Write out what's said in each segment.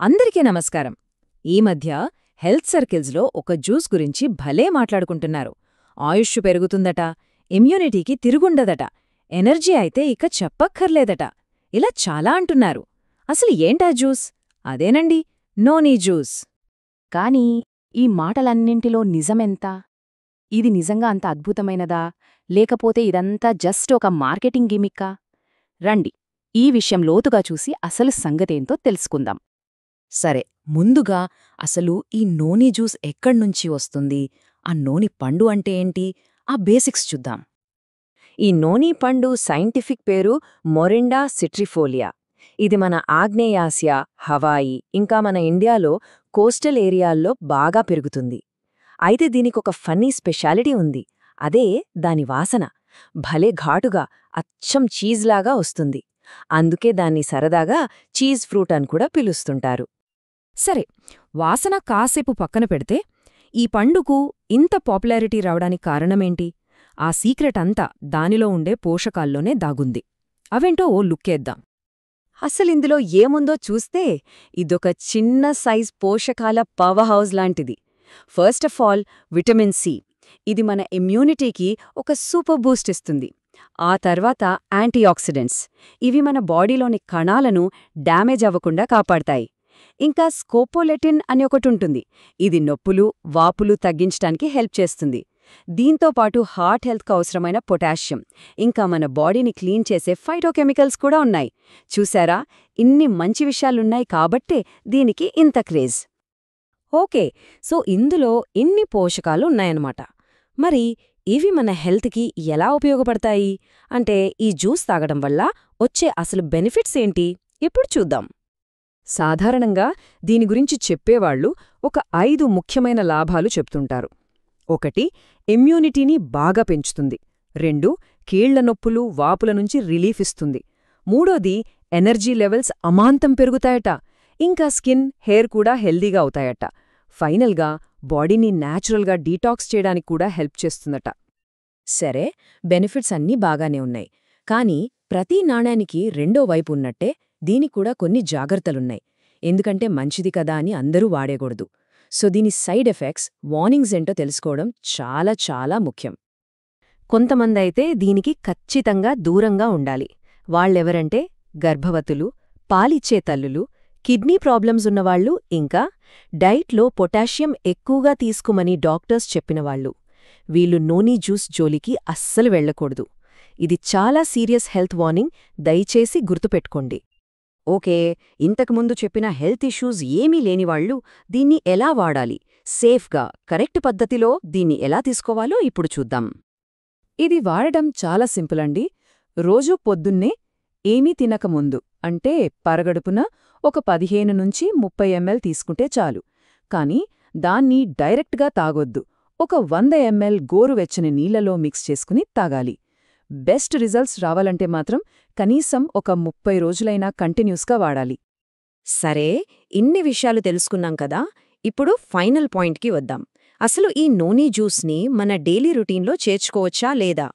అందరికీ నమస్కారం. ఈ మధ్య హెల్త్ సర్కిల్స్లో ఒక జ్యూస్ గురించి భలే మాట్లాడుకుంటున్నారు. ఆయుష్ పెరుగుతుందట, ఇమ్యూనిటీకి తిరుగుండదట, ఎనర్జీ అయితే ఇక చెప్పక్కర్లేదట. ఇలా చాలా అంటున్నారు. అసలు ఏంటా జ్యూస్? అదేనండి, నోనీ జ్యూస్. కాని ఈ మాటలన్నింటిలో నిజమెంత? ఇది నిజంగా అంత అద్భుతమైనదా, లేకపోతే ఇదంతా జస్ట్ ఒక మార్కెటింగ్ గిమిక్కా? రండి, ఈ విషయం లోతుగా చూసి అసలు సంగతేంతో తెలుసుకుందాం. సరే, ముందుగా అసలు ఈ నోనీ జ్యూస్ ఎక్కడ్నుంచి వస్తుంది, ఆ నోని పండు అంటే ఏంటి, ఆ బేసిక్స్ చూద్దాం. ఈ నోనీ పండు సైంటిఫిక్ పేరు మొరిండా సిట్రిఫోలియా. ఇది మన ఆగ్నేయాసియా, హవాయి, ఇంకా మన ఇండియాలో కోస్టల్ ఏరియాల్లో బాగా పెరుగుతుంది. అయితే దీనికొక ఫన్నీ స్పెషాలిటీ ఉంది. అదే దాని వాసన. భలే ఘాటుగా, అచ్చం చీజ్లాగా వస్తుంది. అందుకే దాన్ని సరదాగా చీజ్ ఫ్రూట్ అని కూడా పిలుస్తుంటారు. సరే, వాసన కాసేపు పక్కన పెడితే ఈ పండుకు ఇంత పాపులారిటీ రావడానికి కారణమేంటి? ఆ సీక్రెట్ అంతా దానిలో ఉండే పోషకాల్లోనే దాగుంది. అవేంటో ఓ లుక్కేద్దాం. అసలిందులో ఏముందో చూస్తే ఇదొక చిన్న సైజ్ పోషకాల పవర్ హౌస్ లాంటిది. First of all, vitamin C. ఇది మన ఇమ్యూనిటీకి ఒక సూపర్ బూస్ట్ ఇస్తుంది. ఆ తర్వాత యాంటీఆక్సిడెంట్స్. ఇవి మన బాడీలోని కణాలను డ్యామేజ్ అవ్వకుండా కాపాడతాయి. ఇంకా స్కోపోలెటిన్ అని ఒకటుంటుంది. ఇది నొప్పులు, వాపులు తగ్గించడానికి హెల్ప్ చేస్తుంది. దీంతోపాటు హార్ట్ హెల్త్కు అవసరమైన పొటాషియం, ఇంకా మన బాడీని క్లీన్ చేసే ఫైటోకెమికల్స్ కూడా ఉన్నాయి. చూశారా, ఇన్ని మంచి విషయాలున్నాయి కాబట్టే దీనికి ఇంత క్రేజ్. ఓకే, సో ఇందులో ఇన్ని పోషకాలు ఉన్నాయన్నమాట. మరి ఇవి మన హెల్త్కి ఎలా ఉపయోగపడతాయి? అంటే ఈ జ్యూస్ తాగడం వల్ల వచ్చే అసలు బెనిఫిట్స్ ఏంటి? ఇప్పుడు చూద్దాం. సాధారణంగా దీని గురించి చెప్పేవాళ్లు ఒక 5 ముఖ్యమైన లాభాలు చెప్తుంటారు. 1. ఇమ్యూనిటీని బాగా పెంచుతుంది. 2. కీళ్ల నొప్పులు, వాపుల నుంచి రిలీఫ్ ఇస్తుంది. 3. ఎనర్జీ లెవెల్స్ అమాంతం పెరుగుతాయట. ఇంకా స్కిన్, హెయిర్ కూడా హెల్దీగా అవుతాయట. ఫైనల్గా బాడీని న్యాచురల్గా డీటాక్స్ చేయడానికి కూడా హెల్ప్ చేస్తుందట. సరే, బెనిఫిట్స్ అన్నీ బాగానే ఉన్నాయి. కానీ ప్రతి నాణానికి రెండో వైపు ఉన్నట్టే దీనికూడా కొన్ని జాగ్రత్తలున్నాయి. ఎందుకంటే మంచిది కదా అని అందరూ వాడేకూడదు. సో దీని సైడ్ ఎఫెక్ట్స్, వార్నింగ్స్ ఏంటో తెలుసుకోవడం చాలా చాలా ముఖ్యం. కొంతమందైతే దీనికి ఖచ్చితంగా దూరంగా ఉండాలి. వాళ్ళెవరంటే గర్భవతులు, పాలిచ్చే తల్లులు, కిడ్నీ ప్రాబ్లమ్స్ ఉన్నవాళ్లు, ఇంకా డైట్లో పొటాషియం ఎక్కువగా తీసుకోమని డాక్టర్స్ చెప్పినవాళ్లు. వీళ్ళు నోనీ జ్యూస్ జోలికి అస్సలు వెళ్లకూడదు. ఇది చాలా సీరియస్ హెల్త్ వార్నింగ్, దయచేసి గుర్తుపెట్టుకోండి. ఓకే, ఇంతకుముందు చెప్పిన హెల్త్ ఇష్యూస్ ఏమీ లేనివాళ్లు దీన్ని ఎలా వాడాలి, సేఫ్గా, కరెక్ట్ పద్ధతిలో దీన్ని ఎలా తీసుకోవాలో ఇప్పుడు చూద్దాం. ఇది వాడడం చాలా సింపుల్ అండి. రోజూ పొద్దున్నే ఏమీ తినకముందు, అంటే పరగడుపున ఒక 15 నుంచి 30 ml తీసుకుంటే చాలు. కానీ దాన్ని డైరెక్ట్గా తాగొద్దు. ఒక 100 ml గోరువెచ్చని నీళ్లలో మిక్స్ చేసుకుని తాగాలి. బెస్ట్ రిజల్ట్స్ రావాలంటే మాత్రం కనీసం ఒక 30 రోజులైనా కంటిన్యూస్గా వాడాలి. సరే, ఇన్ని విషయాలు తెలుసుకున్నాం కదా, ఇప్పుడు ఫైనల్ పాయింట్కి వద్దాం. అసలు ఈ నోనీ జ్యూస్ని మన డైలీ రొటీన్లో చేర్చుకోవచ్చా లేదా?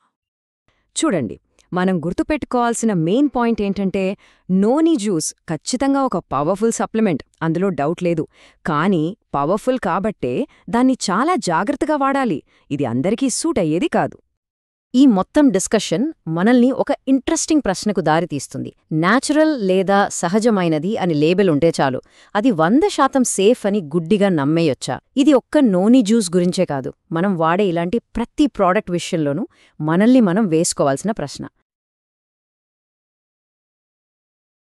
చూడండి, మనం గుర్తుపెట్టుకోవాల్సిన మెయిన్ పాయింట్ ఏంటంటే నోనీ జ్యూస్ ఖచ్చితంగా ఒక పవర్ఫుల్ సప్లిమెంట్, అందులో డౌట్ లేదు. కానీ పవర్ఫుల్ కాబట్టే దాన్ని చాలా జాగ్రత్తగా వాడాలి. ఇది అందరికీ సూట్ అయ్యేది కాదు. ఈ మొత్తం డిస్కషన్ మనల్ని ఒక ఇంట్రెస్టింగ్ ప్రశ్నకు దారితీస్తుంది. న్యాచురల్ లేదా సహజమైనది అని లేబెల్ ఉంటే చాలు, అది 100% సేఫ్ అని గుడ్డిగా నమ్మేయొచ్చా? ఇది ఒక్క నోనీ జ్యూస్ గురించే కాదు, మనం వాడే ఇలాంటి ప్రతి ప్రోడక్ట్ విషయంలోనూ మనల్ని మనం వేసుకోవాల్సిన ప్రశ్న.